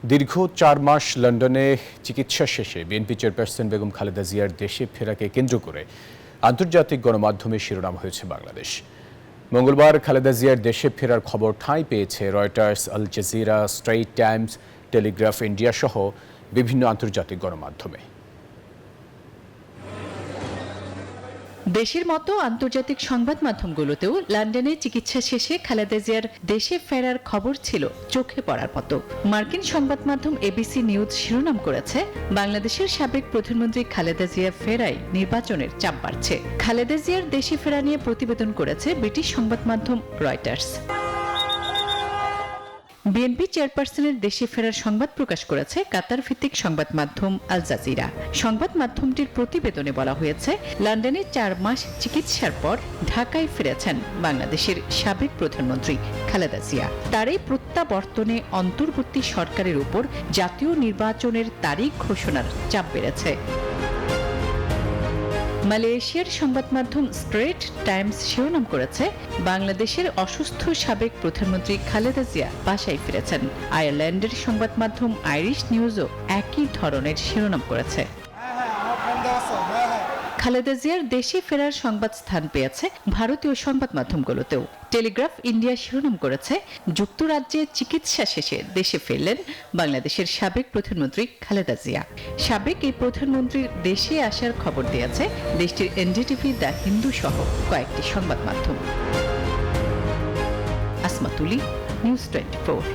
দীর্ঘ ৪ মাস লন্ডনে চিকিৎসা শেষে বিএনপি চেয়ারপারসন বেগম খালেদা জিয়ার দেশে ফেরাকে কেন্দ্র করে আন্তর্জাতিক গণমাধ্যমে শিরোনাম হয়েছে বাংলাদেশ। মঙ্গলবার খালেদা জিয়ার দেশে ফেরার খবর ঠাঁই পেয়েছে Reuters, Al Jazeera, Straits Times, Telegraph India সহ বিভিন্ন আন্তর্জাতিক গণমাধ্যমে। দেশের মতো আন্তর্জাতিক সংবাদ মাধ্যমগুলোতেও লন্ডনে চিকিৎসা শেষে খালেদা জিয়ার দেশে ফেরার খবর ছিল চোখে পড়ার মতো। মার্কিন সংবাদ মাধ্যম এবিসি নিউজ শিরোনাম করেছে, বাংলাদেশের সাবেক প্রধানমন্ত্রী খালেদা জিয়া ফেরায় নির্বাচনের চাপ বাড়ছে। খালেদা জিয়ার দেশে ফেরা নিয়ে প্রতিবেদন করেছে ব্রিটিশ সংবাদ মাধ্যম রয়টার্স। বিএনপি চেয়ারপারসনের দেশে ফেরার সংবাদ প্রকাশ করেছে কাতার ভিত্তিক সংবাদ মাধ্যম আল জাজিরা। সংবাদ মাধ্যমটির প্রতিবেদনে বলা হয়েছে, লন্ডনে ৪ মাস চিকিৎসার পর ঢাকায় ফিরেছেন বাংলাদেশের সাবেক প্রধানমন্ত্রী খালেদা জিয়া। তার এই প্রত্যাবর্তনে অন্তর্বর্তী সরকারের উপর জাতীয় নির্বাচনের তারিখ ঘোষণার চাপ বেড়েছে। মালয়েশিয়ার সংবাদ মাধ্যম স্ট্রেইট টাইমস শিরোনাম করেছে, বাংলাদেশের অসুস্থ সাবেক প্রধানমন্ত্রী খালেদা জিয়া বাসায় ফিরেছেন। আয়ারল্যান্ডের সংবাদ মাধ্যম আইরিশ নিউজও একই ধরনের শিরোনাম করেছে। খালেদা জিয়ার দেশে ফেরার সংবাদ স্থান পেয়েছে ভারতীয় সংবাদ মাধ্যমগুলোতেও। টেলিগ্রাফ ইন্ডিয়া শিরোনাম করেছে, যুক্তরাজ্যে চিকিৎসা শেষে দেশে ফিরলেন বাংলাদেশের সাবেক প্রধানমন্ত্রী খালেদা জিয়া। সাবেক এই প্রধানমন্ত্রীর দেশে আসার খবর দিয়েছে দেশটির এনডিটিভি, দ্য হিন্দু সহ কয়েকটি সংবাদ মাধ্যম। আসমা তুলি, নিউজ 24।